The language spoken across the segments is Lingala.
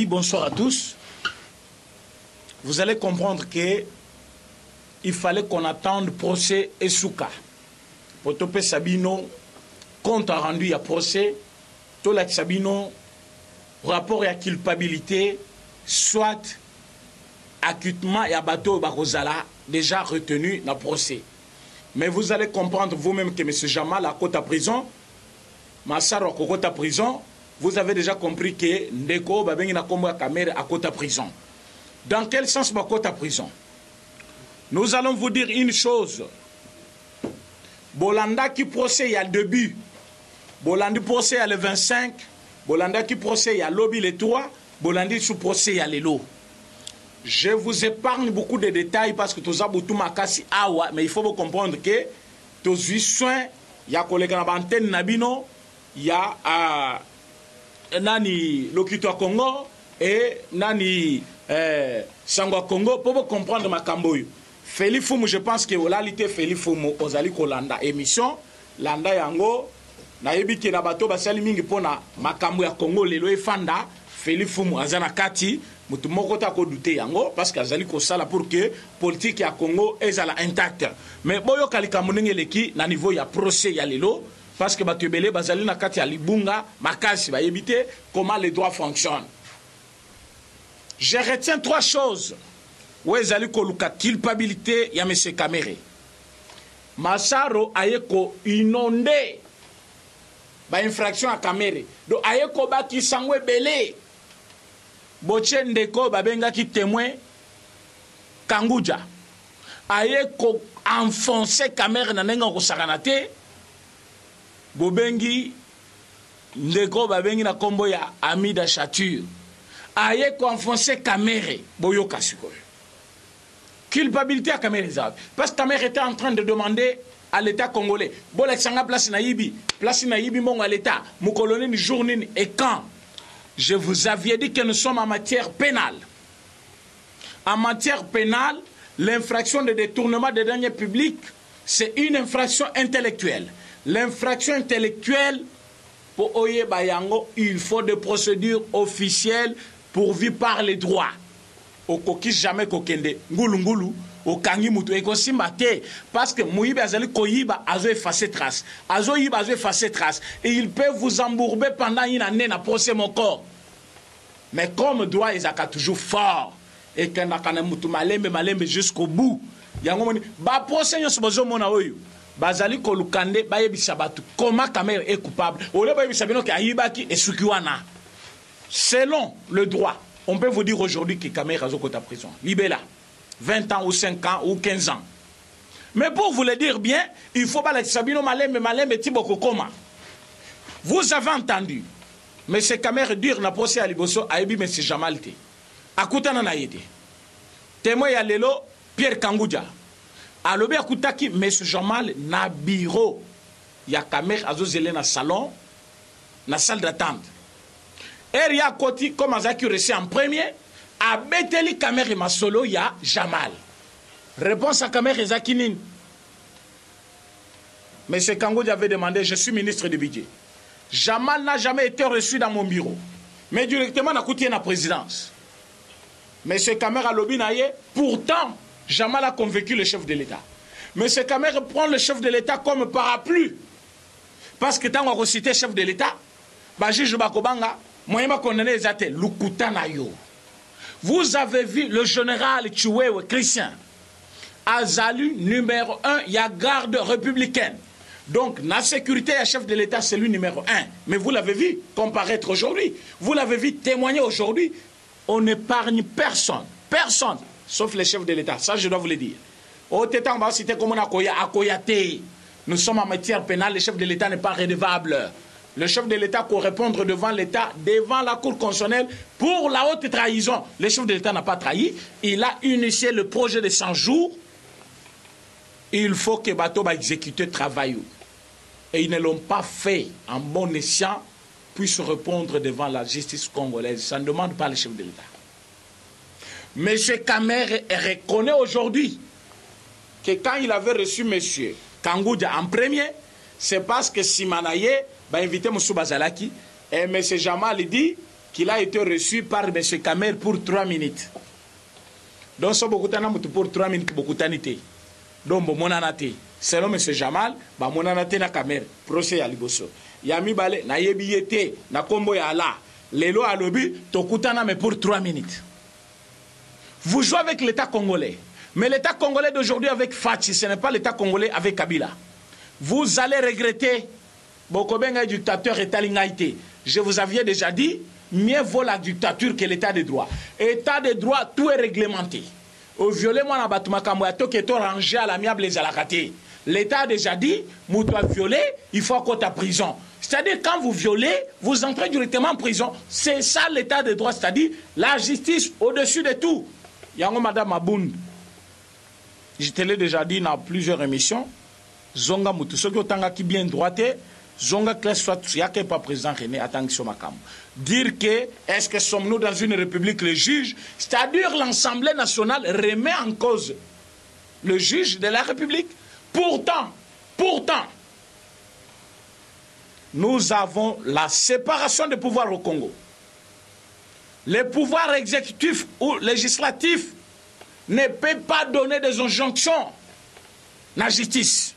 Bonsoir à tous. Vous allez comprendre que il fallait qu'on attende procès et souka. Pour topé Sabino, compte rendu à procès, tout la Sabino, rapport à culpabilité, soit acquittement et abatto Barozala, déjà retenu dans le procès. Mais vous allez comprendre vous-même que M. Jamal à côte à prison, Massaro à côte à prison, vous avez déjà compris que Ndeko Babengina Kombo Kamere à côte à prison. Dans quel sens ma côte à prison? Nous allons vous dire une chose. Bolanda qui procès il y a le début. Bolanda procès il y a le 25. Bolanda qui procès il y a lobby le 3. Bolanda sous procès il y a le lot. Je vous épargne beaucoup de détails parce que tous aboutou makasi awa, mais il faut vous comprendre que tous 8 soins, il y a collègue na antenne nabino, il y a nani Lokito Congo et nani Sangwa Congo pour vous comprendre ma camboyo. Félix Fumu, je pense que l'alité Félix Fumu ozali kolanda émission landa yango na yebiki na bato basali mingi pona makambo ya Congo lelo efanda Félix Fumu azana kati mutu moko ta ko douter yango parce que azali ko sala pour que politique ya Congo ezala intacte. Mais boyo kalika munenge leki na niveau ya procès ya lelo parce que bato ebele bazali na kati ya libunga makasi ba yebite comment les droits fonctionnent. Je retiens 3 choses. Où est allé koluka culpabilité ya M. Kamere. Massaro ayeko inondé ba infraction à Kamere. Donc ayeko ba ki sangwe belé. Boche Ndeko babenga ki témoin Kanguja. Ayeko enfoncé Kamere na nenga ko sakanate. Bobengi Ndeko babengi na kombo ya Amida Chature. Ayeko enfoncé Kamere boyo kasikoyo. Culpabilité à Kamere. Parce que Kamere était en train de demander à l'État congolais. Bon, l'exanga place naïbi mon à l'État. Mon colonel ni journée et quand je vous avais dit que nous sommes en matière pénale. En matière pénale, l'infraction de détournement des deniers publics, c'est une infraction intellectuelle. L'infraction intellectuelle, pour Oye Bayango, il faut des procédures officielles pourvues par les droits. Au coquille jamais kokende ngulu ngulu au kangi mutu eko simbate parce que Moïbe azali koyiba azo effacer trace azo yiba azo effacer trace et il peut vous embourber pendant une année na procès mon corps. Mais comme droit ils a toujours fort et que na kana mutu malembe jusqu'au bout yango moni ba procès nyonso bozo mona oyo bazali kolukande bayebisa batu comment Kamere est coupable ole bayebisa bino ke ayibaki esukiwana selon le droit. On peut vous dire aujourd'hui que Kamere a à prison. Libéla. 20 ans ou 5 ans ou 15 ans. Mais pour vous le dire bien, il faut pas la Sabino Malembe Tiboko Koma. Vous avez entendu. Mais c'est Kamere dur na procès à Liboso a ebi M. Jamalte. Akutana na yede. Témoin ya lelo Pierre Kanguja. Alobi akutaki M. Jamal na bureau. Ya Kamere azozele na salon, na salle d'attente. Eria Koti, comme Azaki reçu en premier, a Beteli Kamere Masolo ya Jamal. Réponse à Kamere Zakinin. Mais M. Kangoudi avait demandé, je suis ministre du budget. Jamal n'a jamais été reçu dans mon bureau. Mais directement, on a coûté la présidence. M. Kamere a lobby naïe. Pourtant, Jamal a convaincu le chef de l'État. M. Kamere prend le chef de l'État comme parapluie. Parce que tant qu'on a recité le chef de l'État, Baji Bakobanga, vous avez vu le général Tchouéwe Christian Azalu numéro 1, il y a garde républicaine. Donc, la sécurité et chef de l'État, c'est lui numéro 1. Mais vous l'avez vu comparaître aujourd'hui. Vous l'avez vu témoigner aujourd'hui. On n'épargne personne. Personne. Sauf les chefs de l'État. Ça, je dois vous le dire. Au Tétan, on va citer comme on a Koyate. Nous sommes en matière pénale. Le chef de l'État n'est pas redevable. Le chef de l'État peut répondre devant l'État, devant la Cour constitutionnelle, pour la haute trahison. Le chef de l'État n'a pas trahi. Il a initié le projet de 100 jours. Il faut que Bato va exécuter le travail. Et ils ne l'ont pas fait en bon escient, puissent répondre devant la justice congolaise. Ça ne demande pas le chef de l'État. M. Kamere reconnaît aujourd'hui que quand il avait reçu M. Kangudia en premier, c'est parce que Simanaye va inviter M. Bazalaki et M. Jamal dit qu'il a été reçu par M. Kamer pour 3 minutes. Donc, si vous avez pour 3 minutes, vous avez donc, vous avez selon M. Jamal, vous avez na Kamer, procès à Liboso. Yami Bale, na yebiyete, na kombo ya ala. Lelo alobi, tokutana mais pour 3 minutes. Vous jouez avec l'État congolais. Mais l'État congolais d'aujourd'hui avec Fachi, ce n'est pas l'État congolais avec Kabila. Vous allez regretter. Bokobenga dictateur et Talingaïté. Je vous avais déjà dit, mieux vaut la dictature que l'État de droit. État de droit, tout est réglementé. Au violet, moi, na Batumakambo, qui est rangé à l'amiable les alakaté. L'État a déjà dit, vous doit violer, il faut qu'on à prison. C'est-à-dire, quand vous violez, vous entrez directement en prison. C'est ça l'État de droit, c'est-à-dire la justice au-dessus de tout. Yango Madame Aboun, je te l'ai déjà dit dans plusieurs émissions, Zonga Moutou, ceux qui ont qui bien droité, Zonga classe soit, il n'y a pas président René, attends sur ma cam. Dire que, est-ce que sommes-nous dans une république le juge, c'est-à-dire l'Assemblée nationale remet en cause le juge de la République. Pourtant, nous avons la séparation des pouvoirs au Congo. Les pouvoirs exécutifs ou législatifs ne peuvent pas donner des injonctions à la justice.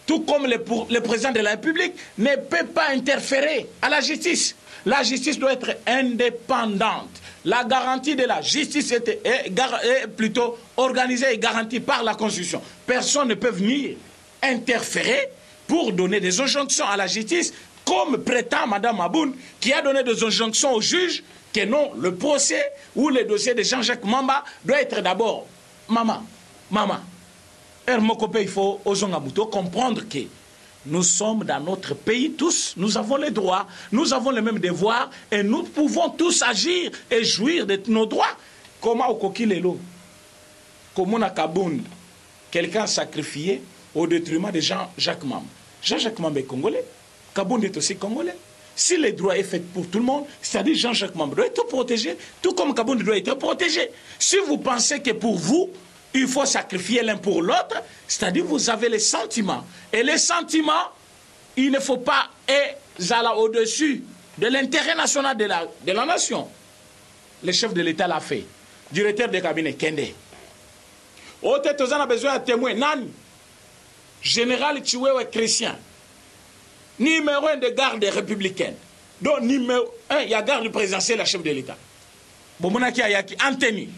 Tout comme le président de la République ne peut pas interférer à la justice. La justice doit être indépendante. La garantie de la justice est plutôt organisée et garantie par la Constitution. Personne ne peut venir interférer pour donner des injonctions à la justice, comme prétend Mme Aboun, qui a donné des injonctions au juge que non, le procès ou le dossier de Jean-Jacques Mamba doit être d'abord maman. Il faut aux comprendre que nous sommes dans notre pays tous, nous avons les droits, nous avons les mêmes devoirs et nous pouvons tous agir et jouir de nos droits. Comment au Kokilelo, comment à Kaboun, quelqu'un sacrifié au détriment de Jean-Jacques Mamba. Jean-Jacques Mamba est congolais, Kaboun est aussi congolais. Si le droit est fait pour tout le monde, c'est-à-dire Jean-Jacques Mamba doit être protégé, tout comme Kaboun doit être protégé. Si vous pensez que pour vous, il faut sacrifier l'un pour l'autre, c'est-à-dire vous avez les sentiments. Et les sentiments, il ne faut pas aller au-dessus de l'intérêt national de la nation. Le chef de l'État l'a fait. Directeur de cabinet, Kende. Au tête, on a besoin de témoins. Nan, général Chiwewe Christian, numéro 1 de garde républicaine. Donc, numéro 1, il y a garde présidentielle, la chef de l'État. Bomonaki Ayaki, Anthony.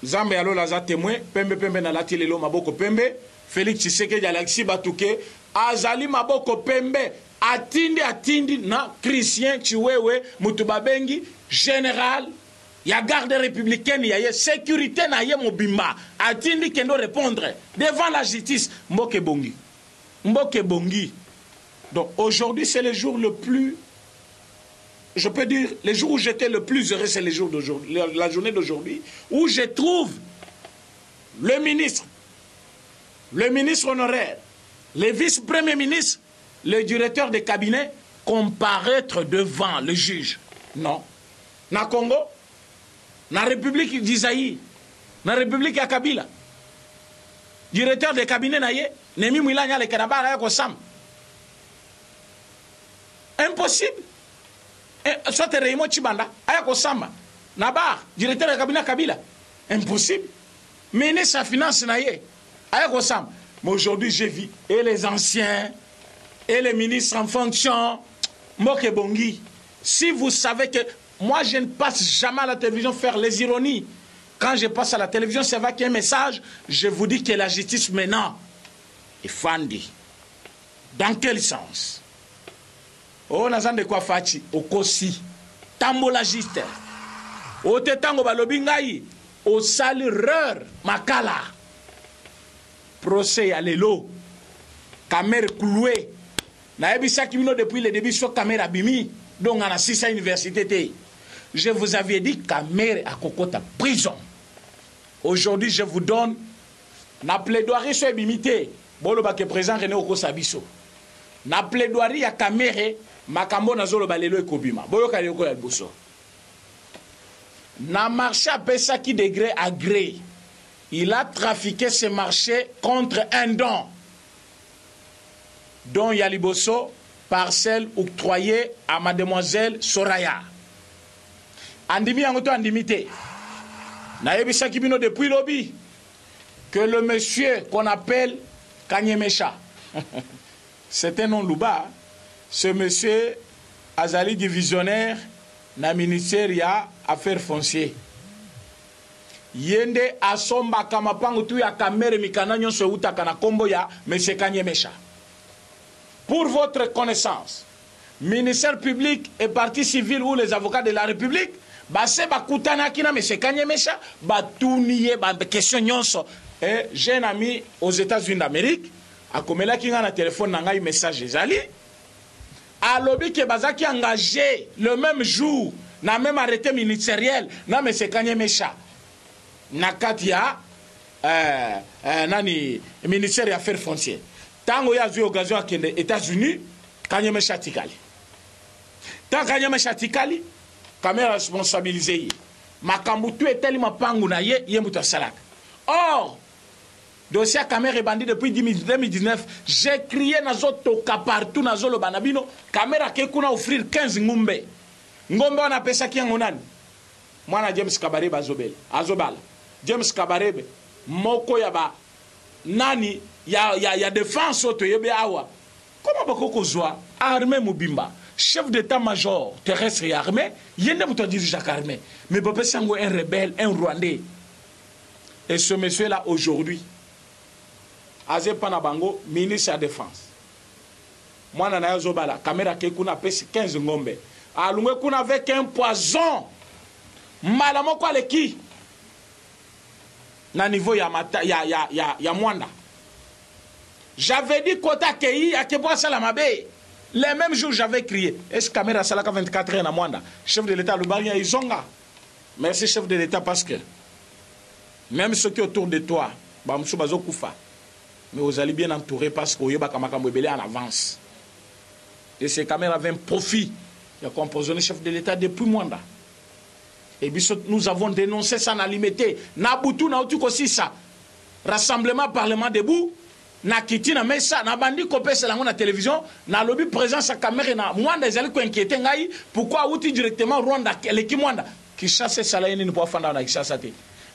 Zambe alo laza témoin, pembe na lati lelo maboko pembe, Félix Tshisekedi Alexis Batouké, azali maboko pembe, atindi na Christian Chiwewe Mutubabengi, général, ya garde républicaine, ya sécurité na ye mobimba, atindi kendo répondre devant la justice, Mboke Bongi. Donc aujourd'hui c'est le jour le plus, je peux dire, les jours où j'étais le plus heureux, c'est les jours d'aujourd'hui, la journée d'aujourd'hui, où je trouve le ministre honoraire, le vice-premier ministre, le directeur de cabinet comparaître devant le juge. Non. Na Congo, na République d'Isaïe, na République ya Kabila, directeur de cabinet na ye, Nemi Mwilanya le Kanaba ya Kosam. Impossible. Soit Raymond Chibanda, Ayako Samba, Nabar, directeur de cabinet Kabila. Impossible. Ministre de Finance Naye, Ayako Samba. Mais aujourd'hui, j'ai vu et les anciens, et les ministres en fonction, Moke Bongi. Si vous savez que moi, je ne passe jamais à la télévision faire les ironies. Quand je passe à la télévision, c'est avec un message, je vous dis que la justice maintenant est fandie. Dans quel sens? Oh, nazan de quoi fachi, au kosi, tambola juste. Au tetango balobingai, au salureur, makala. Procès à l'élo, caméra clouée. Na ebisa kimino depuis le début sur caméra bimi, donc on a 6 à l'université. Je vous avais dit caméra à Kokota prison. Aujourd'hui, je vous donne la plaidoirie sur bimité. Bolo ba que présent René Okosabiso. Na plaidoirie à caméra. Makambo nazolo balelo ekobima boyoka yoko ya boso na marché à Pesaki de gré à gré. Il a trafiqué ce marché contre un don dont Yaliboso parcelle octroyée à mademoiselle Soraya. Andimi yango to andimité. Naebisa kibino depuis lobby que le monsieur qu'on appelle Kanyemesha, c'est un nom louba, ce monsieur Azali divisionnaire na ministère ya affaires foncières. Yende asomba kamapangu tu ya kamere mikana nyonso utaka na kombo ya monsieur Kanyemesha. Pour votre connaissance, ministère public et partie civile ou les avocats de la République, base bakutana kina monsieur Kanyemesha, batuniye ba question nyonso. Et j'ai un ami aux États-Unis d'Amérique, a komela ki nga na téléphone nanga message ezali. A lobby ke bazaki engagé le même jour, na même arrêté ministériel, na monsieur Kanyemesha. Na katia nani ministère des Affaires foncières. Tango ya zui occasion à kende États-Unis, Kanyemesha tikali. Tant Kanyemesha tikali, caméra responsabilisée. Makambutu est tellement pangu na ye muta salak. Or, dossier à caméra est bandit depuis 2019. J'ai crié nazo toka partout nazo lo banabino. Caméra ke kuna offrir 15 ngombe. Ngombe on appelle ça qui en onani. Moi na James Kabarebe azobala. James Kabarebe moko yaba nani ya défense auto yebe awa. Comment bako zwa armée mobimba. Chef d'état-major terrestre et armé, yende mouton dirige armé. Mais Bopé Sango un rebelle, un Rwandais. Et ce monsieur-là, aujourd'hui, Azé Panabango, ministre de la Défense. Moi, Nana Zobala, caméra qui a pèse 15 ngombe. Alungwe qu'on avec un poison. Malamo quoi le qui? Na niveau ya Mwanda. J'avais dit Kota Kei à Keboa Salamabe. Les mêmes jours, j'avais crié. Est-ce que caméra Salaka 24 heures à Mwanda? Chef de l'État, le barrière, ils ont là. Merci, chef de l'État, parce que même ceux qui sont autour de toi, Bamsou Bazo Koufa, mais vous allez bien entourer parce que vous avez en avance. Et ces caméras avaient un profit. Il a composé le chef de l'État depuis Mwanda. Et puis nous avons dénoncé ça dans l'imité. Nabutu na utu aussi ça. Rassemblement parlement debout. Na kiti na mesa na bandi kopé c'est la télévision na lobby présence à caméra na Mwanda ils allaient inquiéter ngai pourquoi outi directement Rwanda l'équipe Mwanda qui chasse ça là il ne peut pas faire na chasse.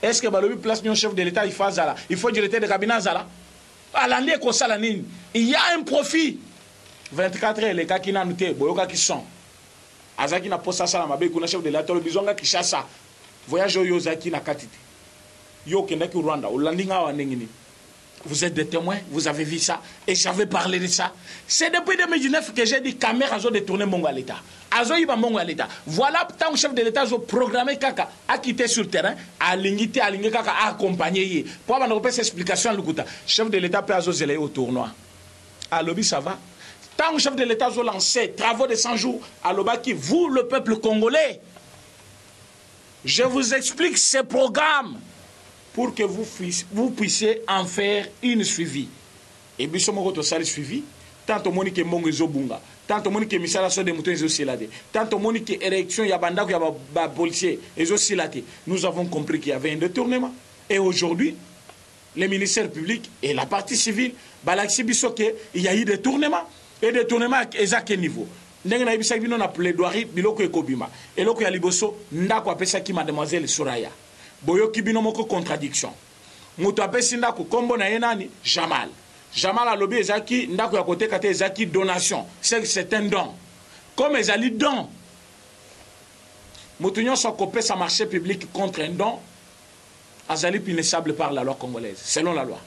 Est-ce que le place du chef de l'État il fait ça? Il faut directeur de cabinet ça là. Il y a un profit. 24 heures les gars qui n'ont noté, boyoka qui sont. Azaki na posa ça la mabe kuna chef de l'État le bizonga qui chasse ça. Voyage yo zaki na katite. Yo kenda ki Rwanda, olandinga wa nengini. Vous êtes des témoins, vous avez vu ça, et j'avais parlé de ça. C'est depuis 2019 que j'ai dit caméra a détourné Mongo à l'État. Azo iba Mongo à l'État. Voilà tant que chef de l'État a programmé Kaka à quitter sur le terrain, à aligner Kaka à accompagner. Pour avoir une explication à l'Ukuta. Chef de l'État peut Azo zélé au tournoi. À l'Obi ça va. Tant que chef de l'État a lancé travaux de 100 jours, à l'Obaki, vous le peuple congolais, je vous explique ces programmes. Pour que vous puissiez en faire une suivi. Et puis, si vous avez suivi, tant que Monique Mongo Zobunga, tant que Monique Misala so de Mouton Ezosilade, tant que Monique érection Yabanda ou Yaba policier Ezosilade, nous avons compris qu'il y avait un détournement. Et aujourd'hui, les ministères publics et la partie civile, Balaxi Bissoke, il y a eu des détournements. Et des détournements à quel niveau? Nous avons une plaidoirie, Biloko et Kobima. Et là, il y a Liboso, Ndako appelle qui mademoiselle Soraya. Boyoki binomoko contradiction. Mutu apesi ndako kombo na yenani Jamal. Jamal a lobby ezaki ndako ya côté kate ezaki donation. C'est un don. Comme ezali don. Mutu nyonso kopé sa marché public contre un don. Azali punissable par la loi congolaise, selon la loi.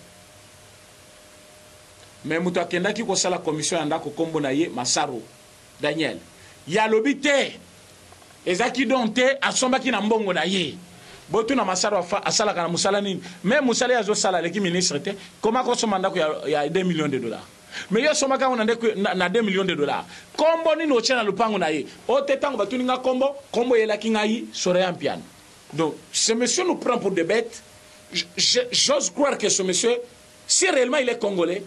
Mais mutu akendaki ko sala commission ya ndako kombo na ye Masaro Daniel. Ya lobby te. Ezaki don te asombaki na mbongo na ye. Botu na masaro asala kana musala nini même musala yazo sala leki ministre te comment ko somanda ko ya 2 millions de dollars mais yo somaka on na 2 millions de dollars kombo nini o tshena lupango na ye o tetango batuni nga kombo yelaki ngai Soraya Mpiana. Donc ce monsieur nous prend pour des bêtes. J'ose croire que ce monsieur, si réellement il est congolais,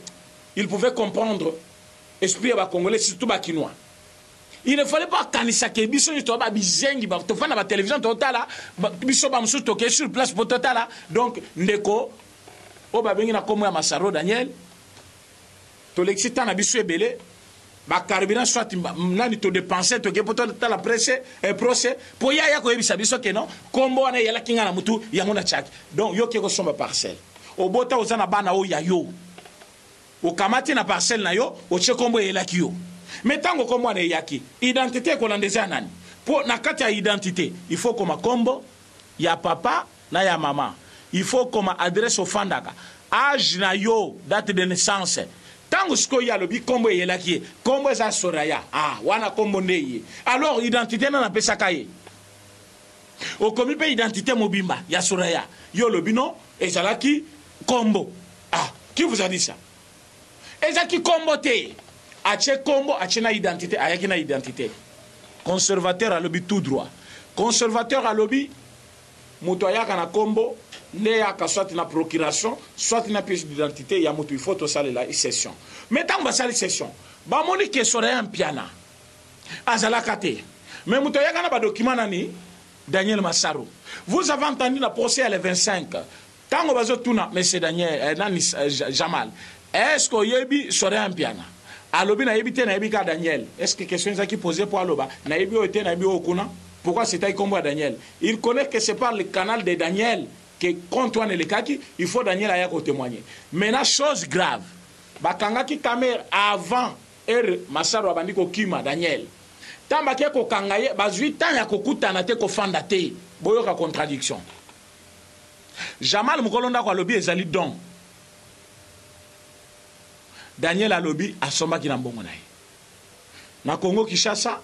il pouvait comprendre esprit à congolais surtout ba kinois. Il ne fallait pas kanisa ke biso ni to ba bizengi ba to fana ba télévision totala biso ba musu toke sur place pour totala. Donc ndeko o ba bengi na komo ya Masaro Daniel to l'excitant na biso ebele ba carburant soit nani to dépenser to ke poto ta la presse et procès pour ya ko yebisa biso ke non kombo wana yala kinga na mutu yango na chaki donc yo ke ko somba parcelle o bota ozana bana o ya yo o kamati na parcelle na yo o che kombo yela ki yo mais tango kombo na yaki identité ko landeza nani pour na kati ya identité il faut comme kombo ya papa na ya mama il faut comme adresse au fandaka âge na yo date de naissance tango siko ya lobi kombo yelaki kombo eza Soraya wana kombo ndeye alors identité na pesa kaye o komi pe identité mobimba ya Soraya yo lobi non ezalaki kombo qui vous a dit ça ezaki kombo te ache kombo ache na identité ayaki na identité conservateur a lobi tout droit conservateur a lobi muto ayaka na kombo ne yaka soit na procuration soit na pièce d'identité ya mutu il faut to salela session mais tant ba sali session ba moni ke Soraya mpiana azalaka te mais muto yaka na ba document nani Daniel Massaro vous avez entendu la procès à le 25 tango bazo tuna monsieur Daniel Jamal est-ce que yebi Soraya mpiana alobi na yebi te na yebi ka Daniel est-ce que question ça qui posé pour aloba na yebi o te na yebi okuna pourquoi c'était comme Daniel il connaît que c'est par le canal de Daniel que quand Antoine Lekaki, il faut Daniel aya ko témoigner. Maintenant, chose grave. Bakangaki caméra avant Massaro abandi ko kima Daniel. Tamba ke ko kangaye bazui tanya ko kutana te ko fanda te. Boyoka contradiction. Jamal Mukolonda ko lobi ezali don. Daniel alobi asomba ki na mbongo naye. Na Congo Kinshasa,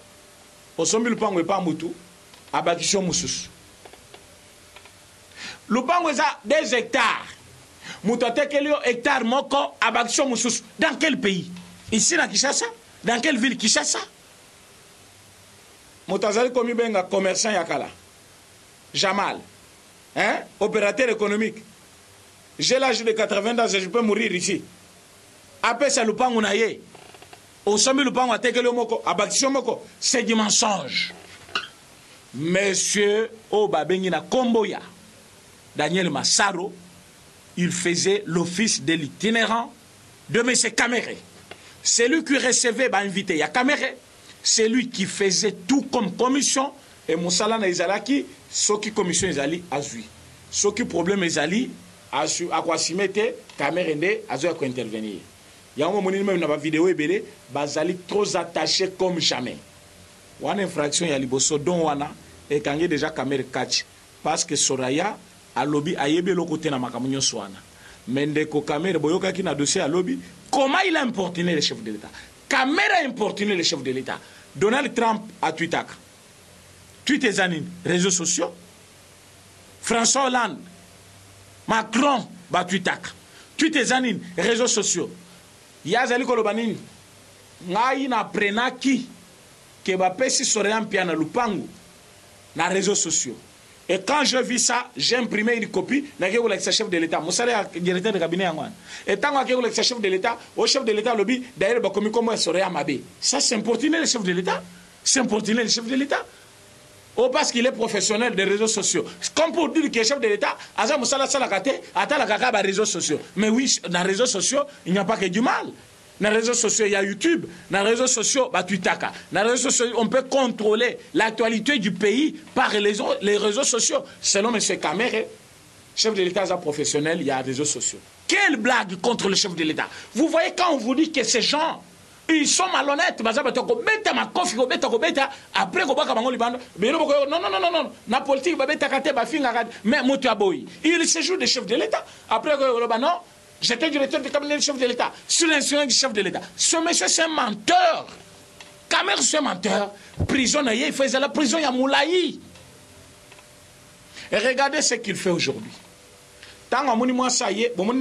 osombi lupango epa mutu abakisho mususu. Lupango eza 2 hectares. Mutotekelio hectare moko abakisho mususu. Dans quel pays? Ici na Kinshasa? Dans quelle ville? Kinshasa? Mutazali komi benga commerçant yakala. Jamal. Hein? Opérateur économique. J'ai l'âge de 80 ans et je peux mourir ici. Après ça lupango na ye. Osomi lupango atekelio moko abakisho moko. C'est du mensonge. Monsieur Obabengi na Komboya. Daniel Massaro, il faisait l'office de l'itinérant de M. Kamere. C'est lui qui recevait, invité, il y a Kamere. C'est lui qui faisait tout comme commission. Et Moussala na Izalaki, ce qui commission Izali a vu. Ce qui problème Izali a quoi s'y mettre, Kamere ne a dû intervenir. Il y a un moment même dans la vidéo, Bazali trop attaché comme jamais. Il y a une infraction, il y a liboso don wana et quand il y a déjà Kamere catch. Parce que Soraya, a lobby a yebe le côté na makamunyo swana. Mendeko Kamere boyoka ki na dossier à lobby. Comment il a importuné le chef de l'État? Kamere a importuné le chef de l'État. Donald Trump a tweetak. Twitter zanin, réseaux sociaux. François Hollande, Macron ba tweetak. Twitter zanin, réseaux sociaux. Yazali kolobanin. Ngai na prenaki ke ba pesi Soraya mpiana lupangu na réseaux sociaux. Et quand je vis ça, j'ai imprimé une copie avec le chef de l'État. Mon salaire est directeur de cabinet. Et tant que le chef de l'État, au chef de l'État, lobby, d'ailleurs, comme comment serait à Mabé. Ça, c'est importuner le chef de l'État. C'est importuner le chef de l'État. Oh, parce qu'il est professionnel des réseaux sociaux. Comme pour dire que le chef de l'État, Aza Moussala Salakate, attend la caca des réseaux sociaux. Mais oui, dans les réseaux sociaux, il n'y a pas que du mal. Dans les réseaux sociaux, il y a YouTube. Dans les réseaux sociaux, Twitter. Dans les réseaux sociaux, on peut contrôler l'actualité du pays par les réseaux sociaux. Selon M. Kamere, chef de l'État professionnel, il y a des réseaux sociaux. Quelle blague contre le chef de l'État. Vous voyez quand on vous dit que ces gens, ils sont malhonnêtes. Après, non. La politique, mais il se joue des chefs de l'État. Après, non. J'étais directeur du cabinet du chef de l'État, sur l'instrument du chef de l'État. Ce monsieur, c'est un menteur. Kamere, c'est un menteur. Prison, il faisait la prison, il y a Moulaï. Et regardez ce qu'il fait aujourd'hui. Tant que moi, ça y est, donc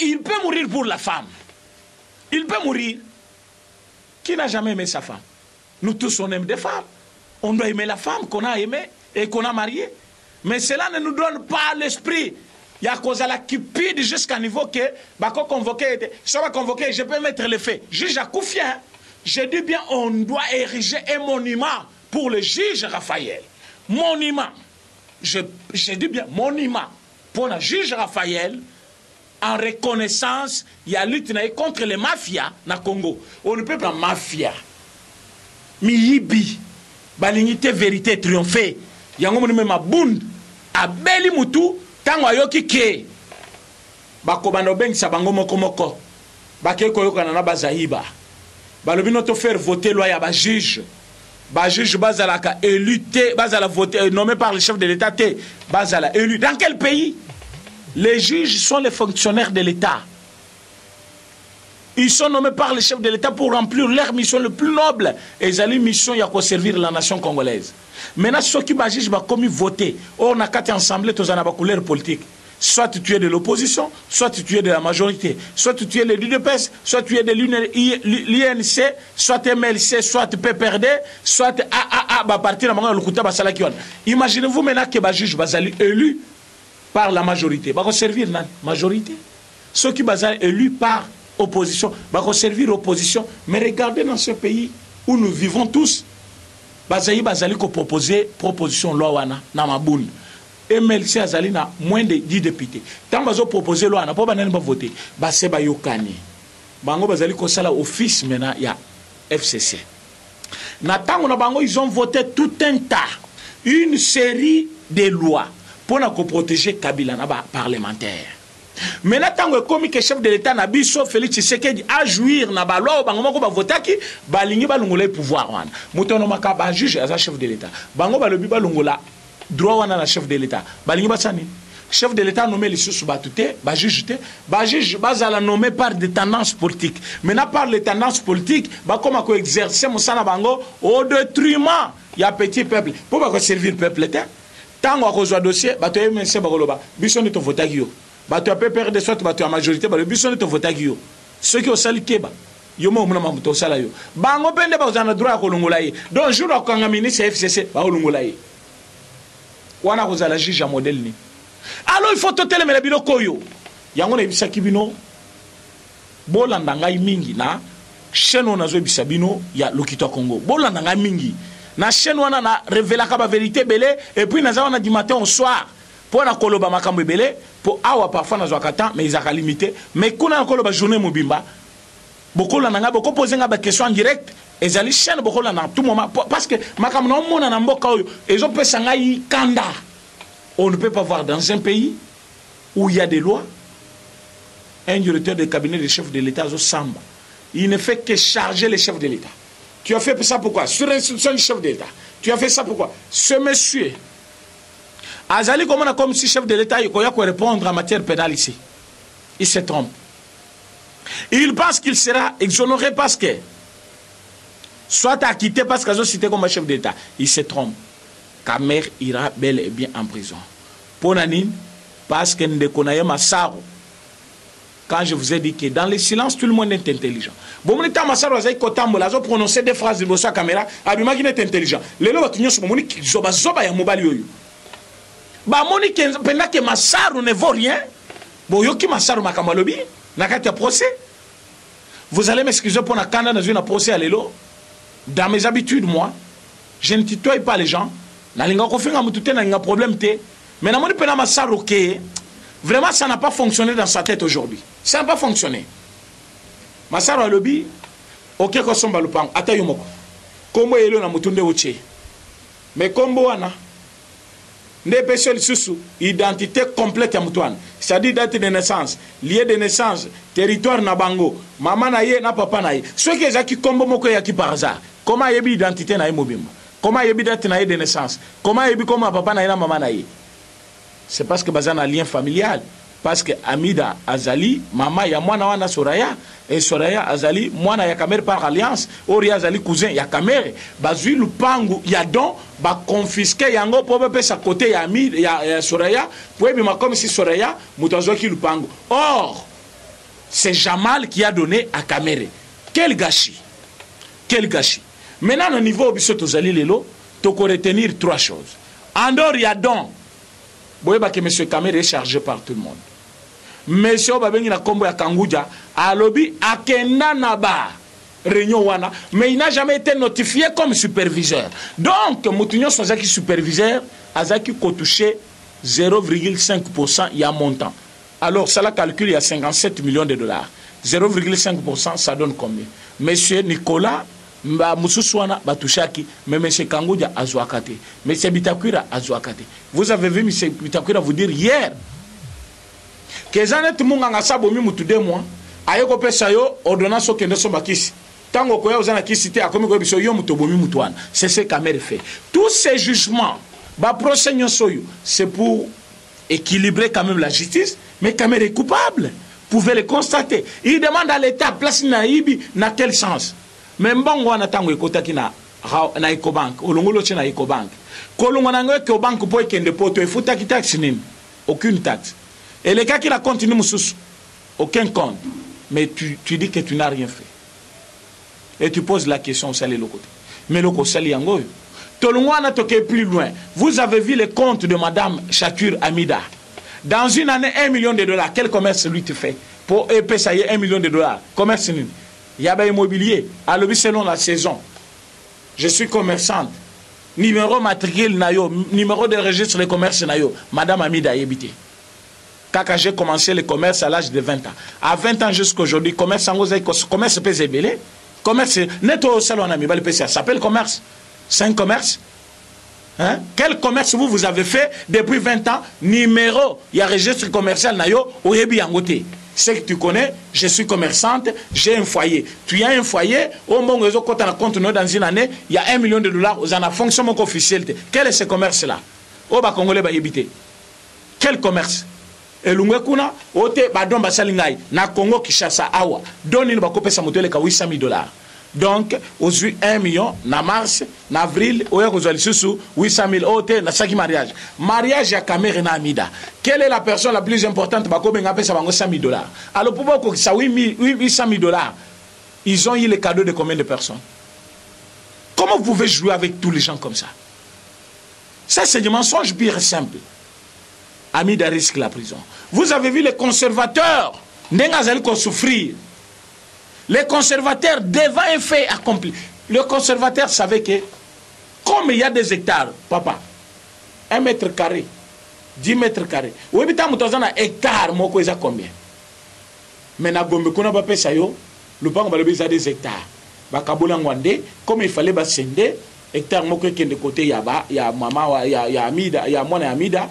il peut mourir pour la femme. Il peut mourir. Qui n'a jamais aimé sa femme? Nous tous, on aime des femmes. On doit aimer la femme qu'on a aimée et qu'on a mariée. Mais cela ne nous donne pas l'esprit. Il y a cause à la cupide jusqu'à niveau que, ça va convoquer, je peux mettre les faits. Juge à Koufien, je dis bien, on doit ériger un monument pour le juge Raphaël. Monument. Je dis bien, monument pour le juge Raphaël en reconnaissance il y a lutte contre les mafias na Congo. On ne peut pas mafia miyibi balingité vérité triompher yango moni même abund abeli mutu tango ayoki ke bakobana obengisa bango moko bake koyokana na bazayiba balobi noto faire voter loi ya ba juge bazalaka élu te bazala voter nommé par le chef de l'État te bazala élu. Dans quel pays? Les juges sont les fonctionnaires de l'État. Ils sont nommés par le chef de l'État pour remplir leur mission le plus noble. Et ils ont une mission pour servir la nation congolaise. Maintenant, ceux qui juge comme voter, on a quatre assemblées, tous en couleur politique. Soit tu es de l'opposition, soit tu es de la majorité, soit tu es de l'UDPS, soit tu es de l'INC, soit MLC, soit PPRD, soit AAA, partir dans le Kouta Basalakion. Imaginez-vous maintenant que les juges sont élus par la majorité. Ils vont servir la majorité. Ceux qui sont élus par opposition, ils vont servir l'opposition. Mais regardez dans ce pays où nous vivons tous, ils vont proposer proposition loi na Maboun. MLC azali na moins de 10 députés. Tant bazo proposer loi na po banani ba voter, ba se ba yokani. Bango bazali ko sala office maintenant ya FCC. Na tango na bango ils ont voté tout un tas, une série de lois pour na ko protéger Kabila na ba parlementaire. Maintenant tango comme que chef de l'État na biso Félix Tshisekedi a jouir na ba loi bango moko ba votaki ba lingi ba longola pouvoir wana. Mutono makaba juge as chef de l'État. Bango ba lobi ba longola droit wana na chef de l'État balingi basani chef de l'État nommé les sous batute ba juge bazala nommé par des tendances politiques. Maintenant par les tendances politiques ba comment ko exercer musana bango au détriment ya petit peuple pour ba ko servir peuple te tango ko zo dossier ba to MNC ba koloba biso ne to votaki yo ba to PPR de sorte ba to majorité ba biso ne to votaki yo ceux qui au sali keba yo mo mona mamuto sala yo bango pende ba zana droit ko longola yi donc jour ko nga ministre FCC ba longola yi wana kozala juge modèle ni. Alors il faut totelemela mais le bino koyo yango na bisaki bino bolanda ngai mingi na chaîne on azo bisa bino ya Lokito Congo bolanda ngai mingi na chaîne wana na révélaka ba vérité belé et puis na zawana du matin au soir pour na koloba makambo belé pour awa parfois na zwaka temps mais ils a limité mais kuna na koloba journée mobimba bokola nanga boko poser nga ba question en direct ezali chaîne bokola na tout moment parce que makambo na mona na mboka oyo ezo pesa ngai kanda. On ne peut pas voir dans un pays où il y a des lois un directeur de cabinet de chef de l'État Samba. Il ne fait que charger les chefs de l'État. Tu as fait ça pourquoi? Sur l'instruction du chef de l'État. Tu as fait ça pourquoi? Ce monsieur Azali comme si chef de l'État il peut répondre en matière pénale ici. Il se trompe. Il pense qu'il sera exonéré parce que soit acquitté parce qu'il a cité comme chef d'État. Il se trompe. Kamer ira bel et bien en prison. Pour Nanine, parce que Ndekonaye Massaro, quand je vous ai dit que dans le silence, tout le monde est intelligent. Bon, mon état Massaro a prononcé des phrases de sa caméra, Abima qui est intelligent. Les lois sont moniques, zoba ya mobile yoyu. Bah, monique, pendant que Massaro ne vaut rien, bon, yoki Massaro makamalobi, n'a qu'à procès. Vous allez m'excuser pour la canne dans une procès à l'élo. Dans mes habitudes, moi, je ne tutoie pas les gens. Na linga ko finga mutute na linga problème te. Mais na moni pena Massaro ke vraiment ça n'a pas fonctionné dans sa tête aujourd'hui. Ça n'a pas fonctionné. Massaro alobi OK ko somba lupango ata yo moko. Kombo yelo na mutunde uche. Mais kombo wana ne peso lisusu identité complète ya mutwana. C'est-à-dire date de naissance, lieu de naissance, territoire na bango, maman na ye na papa na ye. Ceux qui ezaki kombo moko ya ki par hasard. Comment yebi identité na ye mobimba? Comment yebi date na ye de naissance? Comment yebi comment papa na ye na maman na ye? C'est parce que bazana lien familial. Parce que Amida Azali, maman ya mwana wana Soraya, et Soraya Azali, mwana ya Kamere par alliance, Ori Azali cousin ya Kamere, bazui lupangu ya don, ba confisquer yango pour pepe sa côté ya Amida ya Soraya, pour ebima comme si Soraya mutazo ki lupangu. Or, c'est Jamal qui a donné à Kamere. Quel gâchis! Quel gâchis! Maintenant, au niveau où Tozali Lelo, tu peux retenir trois choses. En dehors, il y a don. Vous voyez que M. Kamere est chargé par tout le monde. Monsieur Babengi na kombo ya Kanguja, a lobby akenda naba réunion wana, mais il n'a jamais été notifié comme superviseur. Donc, Moutounion Sozaki superviseur, Azaki ko touché 0,5% il y a montant. Alors, ça la calcule, il y a 57 millions de dollars. 0,5%, ça donne combien? Monsieur Nicolas Moussousouana Batouchaki, mais monsieur Kangoudia Azouakate, monsieur Bitakwira Azouakate. Vous avez vu monsieur Bitakwira vous dire hier que Zanet Munganga Sabomi Moutoudé, moi, Ayoko Pesayo, ordonnance au Kendo Sombakis. Tango Koya Ozana Kisité, a commis Gobiso Yo Moutobomi Moutouane. C'est ce qu'Amère fait. Tous ces jugements, c'est pour équilibrer quand même la justice, mais Kamere est coupable. Vous pouvez le constater. Il demande à l'État, place Naïbi, dans quel sens? Même bon, on attend que Kotaki na Ecobank, ou l'ongolo na Ecobank. Kolongo na Ecobank pour qu'il ne poto, il faut taxi taxe nim. Aucune taxe. Et les cas qui la continuent, aucun compte. Mais tu dis que tu n'as rien fait. Et tu poses la question au salé le côté. Mais le côté salé yango. Tolongo na toqué plus loin. Vous avez vu les comptes de Madame Chatur Amida. Dans une année, 1 million de dollars. Quel commerce lui te fait? Pour payer 1 million de dollars. Commerce nul. Il y a un immobilier. À l'objet selon la saison. Je suis commerçante. Numéro matricule nayo. Numéro de registre de commerce nayo. Madame Amida Yebité. Quand j'ai commencé le commerce à l'âge de 20 ans. À 20 ans jusqu'à aujourd'hui, commerce pèse belé. Commerce, net au salon ami, ça s'appelle commerce. C'est un commerce. Hein? Quel commerce vous avez fait depuis 20 ans? Numéro, il y a registre commercial nayo, au yebi angote. C'est que tu connais, je suis commerçante, j'ai un foyer. Tu as un foyer, au moment où tu as un compte dans une année, il y a 1 million de dollars, vous en avez fonction officielle. Quel est ce commerce-là? Au bas congolais, bah yébité. Quel commerce? Et l'ungwekuna, ote badon basalingai, na Congo Kinshasa awa, doni nous bakope sa motele ka 800 000 dollars. Donc, aujourd'hui, 1 million, na mars, na avril, oya kozali susu, 800 000, ote, na saki mariage. Mariage ya Kamere na Amida. Quelle est la personne la plus importante, bakope ngape sa bango 100 000 dollars? Alors, pour beaucoup, ça 800 000 dollars, ils ont eu les cadeaux de combien de personnes? Comment vous pouvez jouer avec tous les gens comme ça? Ça, c'est du mensonge pire simple. Amida risque la prison. Vous avez vu les conservateurs, n'engazali ko souffrir. Les conservateurs devant un fait accompli. Le conservateur savait que, comme il y a des hectares, papa, 1 mètre carré, 10 mètres carrés, ou bien un hectare, moko eza combien? Mais na gombe kuna ba pesa yo, le banc ba des hectares. Ba kabola ngwande, comme il fallait ba sende, hectare moko kende côté ya ba, ya mama, ya Amida, ya mwana Amida.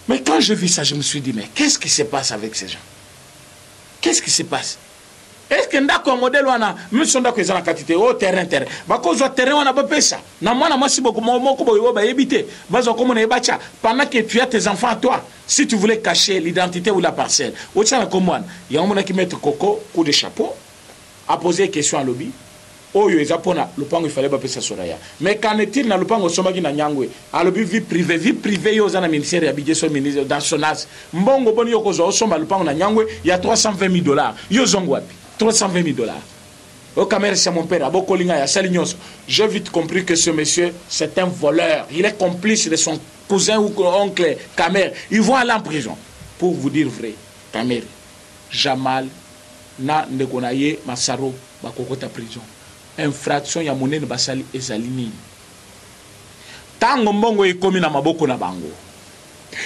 Mais quand je vis ça, je me suis dit, mais qu'est-ce qui se passe avec ces gens? Qu'est-ce qui se passe? Est-ce que ndako modèle wana même son ndako ezana quantité au terrain bako zo terrain wana ba pesa na mwana mwasi boko moko boyo ba yebite bazo ko mona ebacha pendant que tu as tes enfants à toi, si tu voulais cacher l'identité ou la parcelle au tient comme moi il y a un mona qui met coco coup de chapeau a posé question à lobby. Oyo ezapona lupango il fallait pas pesa soraya. Mais qu'en est-il na lupango somaki na nyangwe? Alobi vie privée yo za na ministère ya budget so ministre dans son as. Mbongo boni yo kozo somba lupango na nyangwe, il y a 320 000 dollars. Yo zongo wapi? 320 000 dollars. Au caméra c'est mon père, abo kolinga ya salignos. J'ai vite compris que ce monsieur c'est un voleur. Il est complice de son cousin ou oncle Kamer. Ils vont aller en prison. Pour vous dire vrai, Kamer, Jamal na ndekonaye Masaro bakokota prison. Infraction ya monene basali ezalini. Tango mbongo ekomi na maboko na bango.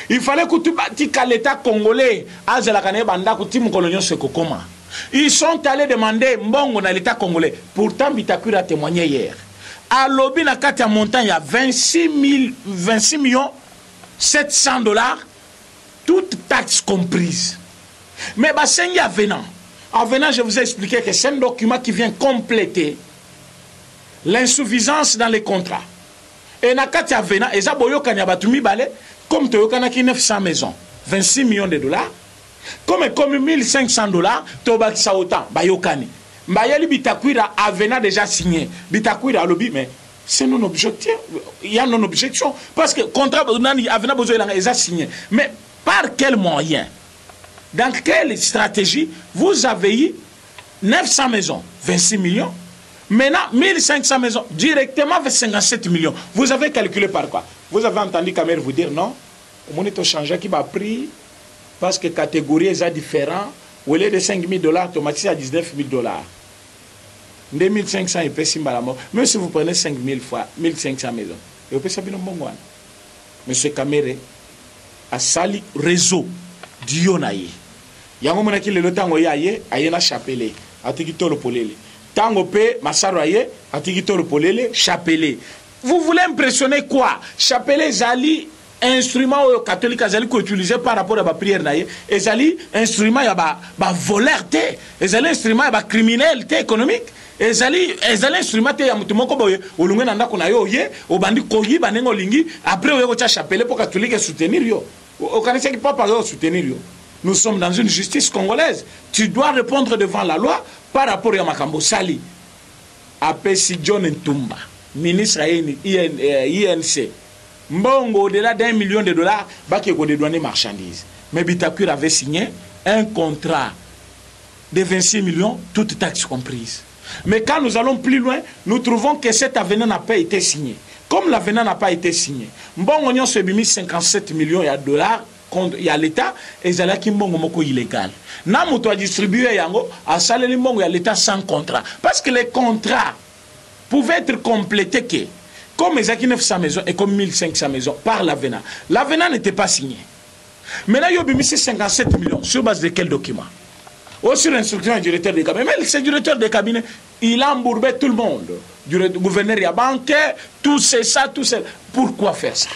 Il fallait que tu batika l'État congolais azela kane banda kuti mkolonyo se kokoma. Ils sont allés demander mbongo na l'État congolais. Pourtant Bitakwira a témoigné hier. À lobby na kati ya montagne ya 26 millions 700 dollars, toutes taxes comprises. Mais basengi avenant. Avenant, je vous ai expliqué que c'est un document qui vient compléter l'insuffisance dans les contrats. Et nakati avena eza boyoka nya batumi bale comme toyokana ki 900 maisons, 26 millions de dollars. Comme 1500 dollars, tobakisa autant bayokani. Mbayeli Bitakwira avena déjà signé. Bitakwira lobby mais c'est non objectif, il y a non objection parce que contrat nani avena besoin il a signé. Mais par quel moyen? Dans quelle stratégie vous avez eu 900 maisons, 26 millions? Maintenant, 1500 maisons, directement avec 57 millions. Vous avez calculé par quoi? Vous avez entendu Kamer vous dire non? On est changé qui va pris parce que catégorie est différente. Au lieu de 5 000 dollars, automatique à 19 000 dollars. 2500 et puis même si vous prenez 5000 fois 1500 maisons, et puis ça bien bon. Monsieur Kamere asali réseau dio na ye yango mona ki lelo tango ye aye na chapele atiki tolo polele tango pe masaro aye atiki tolo polele chapele. Vous voulez impressionner quoi? Chapele zali instrument catholique azali ko utiliser par rapport à la prière na ye ezali instrument ya ba voleur te ezali instrument ya ba criminel te économique ezali instrument te ya mutu moko boye olunga na ndako na yo ye obandi koyiba nengo lingi après oyo ko cha chapele pour catholique soutenir yo au kanisa ki pas parler soutenir yo. Nous sommes dans une justice congolaise, tu dois répondre devant la loi par rapport à makambo sali apesi John Ntumba ministre INC mbongo au-delà d'1 million de dollars baki ko dédouaner marchandises. Mais Bitakur avait signé un contrat de 26 millions, toutes taxes comprises. Mais quand nous allons plus loin, nous trouvons que cet avenant n'a pas été signé. Comme l'avenant n'a pas été signé, mbongo nyon se bimi 57 millions de dollars contre il y a l'État et zala ki mbongo moko illégal. Na muto a distribué yango a saleli mbongo ya l'État sans contrat parce que les contrats pouvaient être complétés que comme Ezaki 900 maisons et comme 1500 maisons par l'avenant. L'avenant n'était pas signé. Maintenant, il y a 57 millions. Sur base de quel document? Ou sur l'instruction du directeur des cabinets. Mais ce directeur des cabinets, il a embourbé tout le monde. Du gouverneur, il y a bancaire, tout c'est ça, tout c'est. Pourquoi faire ça?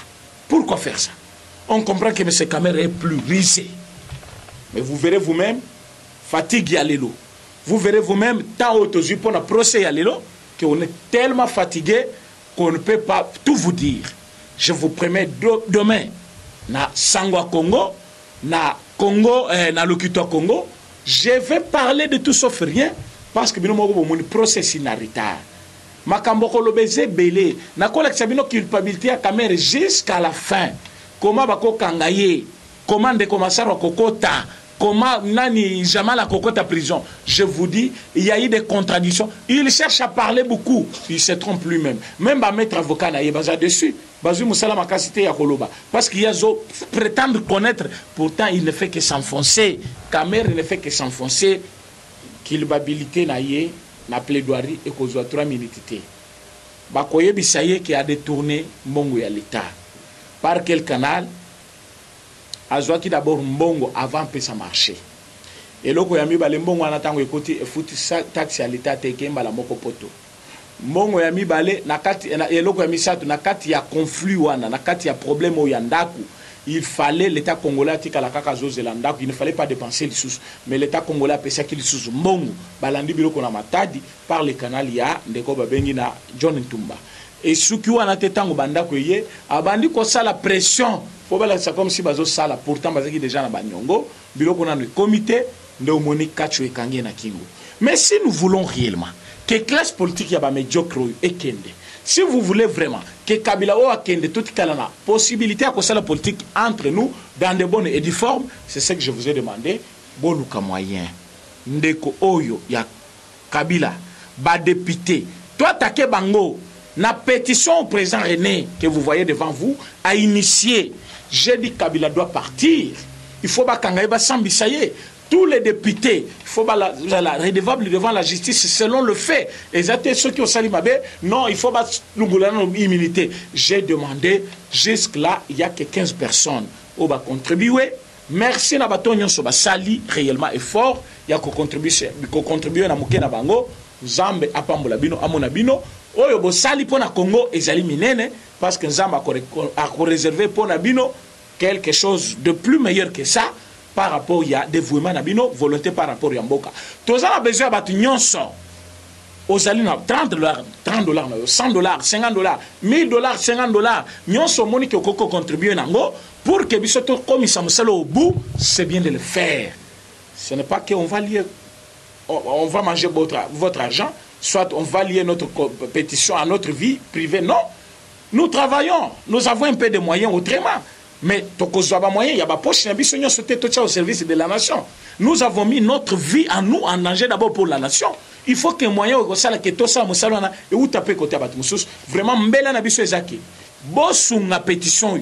Pourquoi faire ça? On comprend que M. Kamere est plus risé. Mais vous verrez vous-même, fatigue Yalelo. Vous verrez vous-même, tant autosup pour le procès Yalelo, qu'on est tellement fatigué qu'on ne peut pas tout vous dire. Je vous promets demain, na Sangwa Congo, na Congo, na Locuto Congo, je vais parler de tout sauf rien parce que mon procès est en retard. Makambo kolobeze belé, na koleksa bino culpabilité à Kamere jusqu'à la fin. Comment bako kangaye, comment de commencer à kokota, comment nani Jamal a kokota prison. Je vous dis, il y a eu des contradictions. Il cherche à parler beaucoup, il se trompe lui-même. Même ba maître avocat na yebaza dessus. Bazou Moussala Makasité ya Koloba. Parce qu'il y a prétendre connaître, pourtant il ne fait que s'enfoncer. Kamere ne fait que s'enfoncer. Culpabilité na ye, na plaidoirie et kozwa 3 minutes. Bakoye bisaye qui a détourné mbongo ya l'État. Par quel canal? Azwa qui d'abord mbongo avant que ça marche. Et loko ya mibale mbongo anatango ekoti efuti taxe ya l'État teke mbala moko poto. Mbongo ya mibale na kati eloko ya misatu na kati ya conflit wana na kati ya problème o ya ndaku. Il fallait l'État congolais tika la kaka zozela ndaku, il ne fallait pas dépenser les sous, mais l'État congolais a pesa ki les sous mbongo balandi biloko na matadi par le canal ya ndeko babengi na John Ntumba. Et ceux qui ont été tango bandako ye abandi ko sala pression faut bala ça comme si bazo sala pourtant bazaki déjà na banyongo biloko na le comité de moni kacho ekangi na kingo. Mais si nous voulons réellement que classe politique ya ba médiocre et kende, si vous voulez vraiment que Kabila o akende tout kalana possibilité à cause la politique entre nous dans de bonnes et de formes, c'est ce que je vous ai demandé. Boluka moyen ndeko oyo ya Kabila ba député toi take bango. La pétition au président René que vous voyez devant vous a initié. J'ai dit que Kabila doit partir. Il faut pas Kangaïba Sambisaye. Tous les députés, il faut pas la redevable devant la justice selon le fait. Exactement ceux qui ont sali Mabé, non, il faut pas nous immunité. J'ai demandé, jusque-là, il n'y a que 15 personnes qui ont contribué. Merci à Batonyon Soba Sali, réellement effort. Il y a contribué à Mouké Nabango, Zambe Apambola Bino, Amona Bino. Oyo bo sali pour na Congo ezali minene parce que Nzamba a réservé pour Nabino quelque chose de plus meilleur que ça par rapport à dévouement Nabino, volonté par rapport à Mboka. Tous a besoin de nyonso. Ozali na $30, $100, $50, $1000, $50. Nyonso moni ke koko contribuer nango pour que bisoto comme ça au bout, c'est bien de le faire. Ce n'est pas qu'on va lier on va manger votre argent. Soit on va lier notre pétition à notre vie privée. Non. Nous travaillons. Nous avons un peu de moyens autrement. Mais il y a pas poche au service de la nation. Nous avons mis notre vie en nous en danger d'abord pour la nation. Il faut que moyen que tout ça et où taper côté vraiment mbela na biso ezaki. Bosunga pétition.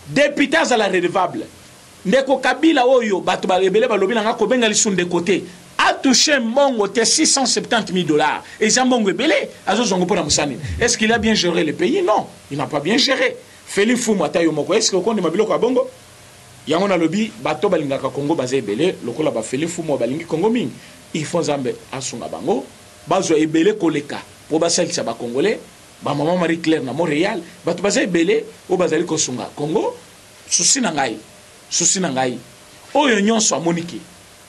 Députés à la redevable. Ndeko Kabila oyo bato ba rebele ba lobi nga ko benga lisunde côté. A touché Mbongo $670 000. Et Zambongo Belé, est-ce qu'il a bien géré le pays? Non, il n'a pas bien géré. Feli Fumu ata yo moko est-ce que okonde mabilo kwa bongo yango na lobi bato balingaka Congo baza ebele lokola ba Feli Fumu balingi Congo mingi il faut Nzambe asunga bango bazo ebele koleka po basalisa ba Congolais ba maman Marie Claire na Montréal bato baza ebele o bazali kosunga Congo susi na ngai oyo nyonso amoniki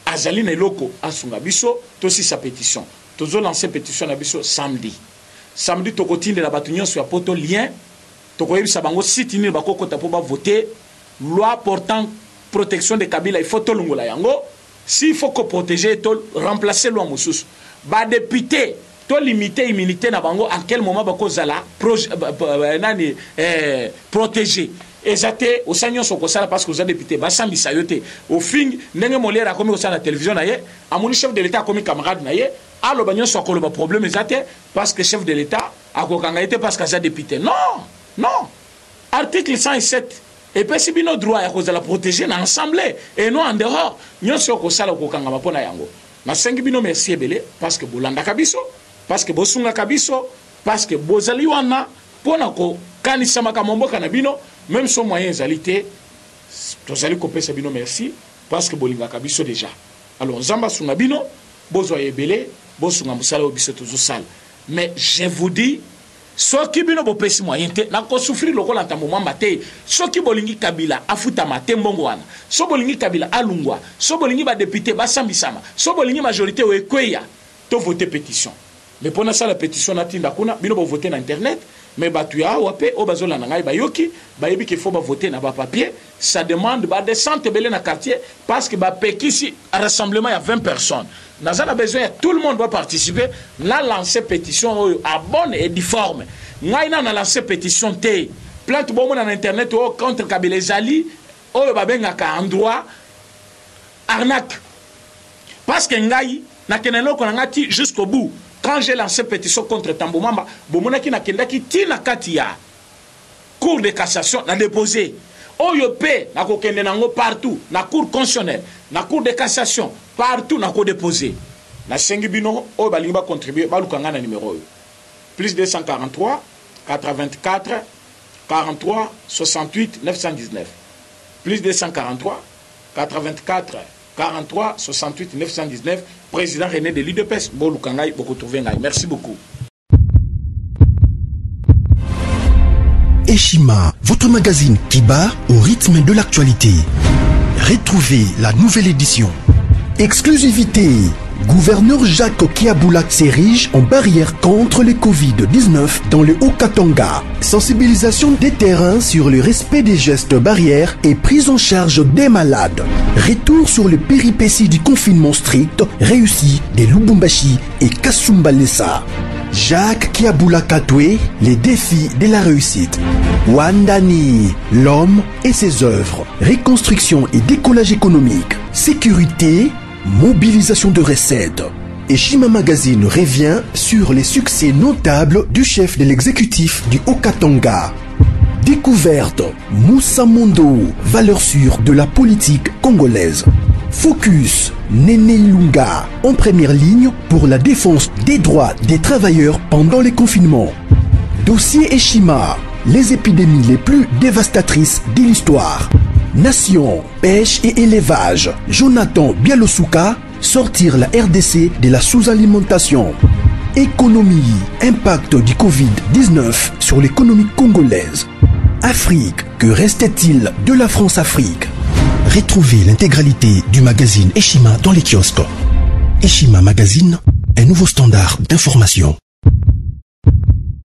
azali na eloko asunga biso tosi sa pétition tozo lancer pétition na biso samedi tokotindela bato nyonso ya poto lien tokoyebisa bango site nini bakokota po ba voter loi portant protection de Kabila il faut tolongola yango s'il faut ko protéger to remplacer loi mosusu ba député to limiter immunité na bango en quel moment bakozala protéger ezate osanyo sokosala parce que vous avez député basambisa yote au fin ndenge molera komi osala télévision na ye amoni chef de l'état komi camarade na ye alo banyo sokolo ba problème ezate parce que chef de l'état akokanga été parce que ça député non article 107 et puis si bino droit ya kozala protéger na assemblée et non en dehors nyo sokosala kokanga mapona yango na sengi bino merci ebele parce que bolanda kabiso parce que bosunga kabiso parce que bozali wana pona ko kanisa makamomboka na bino même son moyen ezalité tozali kopesa bino merci parce que bolinga kabiso déjà alors nzamba sunga bino bozo ebele bosunga musala obiso tozo sala mais je vous dis soki bino bopesi moyen te na ko souffrir lokola ntambo mwamba te soki bolingi Kabila afuta mate mbongo wana so bolingi Kabila alungwa so bolingi ba député basambisama so bolingi majorité o ekweya to voter pétition mais pour ça la pétition natinda kuna bino bo voter na internet mais batuya wape o bazola na ngai bayoki bayebi qu'il faut ba voter na ba papier ça demande ba descente belé na quartier parce que ba pekisi rassemblement il y a 20 personnes nazana besoin tout le monde doit participer la lancer pétition à bonne et difforme ngai na lancer pétition té plainte bon na internet o contre Kabila ezali o ba bengaka endroit arnaque parce que ngai na kenelo ko ngati jusqu'au bout. Quand j'ai lancé pétition contre Tambo Mamba, Bomonaki na kendaki tina katia cour de cassation na déposé. Oyope na kokende nango partout, na cour constitutionnelle, na cour de cassation, partout na ko déposé. Na sengi bino o balingi ba contribuer ba lukanga na numéro plus 243 84 43 68 919 plus 243 84 43 68 919 président René de l'UDPS Bolukangai Bokotovengai. Merci beaucoup. Eshima, votre magazine qui bat au rythme de l'actualité. Retrouvez la nouvelle édition. Exclusivité. Gouverneur Jacques Kiaboulak s'érige en barrière contre le Covid-19 dans le Haut-Katanga. Sensibilisation des terrains sur le respect des gestes barrières et prise en charge des malades. Retour sur les péripéties du confinement strict réussi de Lubumbashi et Kasumbalesa. Jacques Kiaboulak Katoué, les défis de la réussite. Wandani, l'homme et ses œuvres. Reconstruction et décollage économique. Sécurité, mobilisation de recettes. Eshima Magazine revient sur les succès notables du chef de l'exécutif du Haut-Katanga. Découverte, Moussa Mondo, valeur sûre de la politique congolaise. Focus, Néné Ilunga, en première ligne pour la défense des droits des travailleurs pendant les confinements. Dossier Eshima, les épidémies les plus dévastatrices de l'histoire. Nation, pêche et élevage. Jonathan Bialosuka, sortir la RDC de la sous-alimentation. Économie, impact du Covid-19 sur l'économie congolaise. Afrique, que restait-il de la France-Afrique? Retrouvez l'intégralité du magazine Eshima dans les kiosques. Eshima Magazine, un nouveau standard d'information.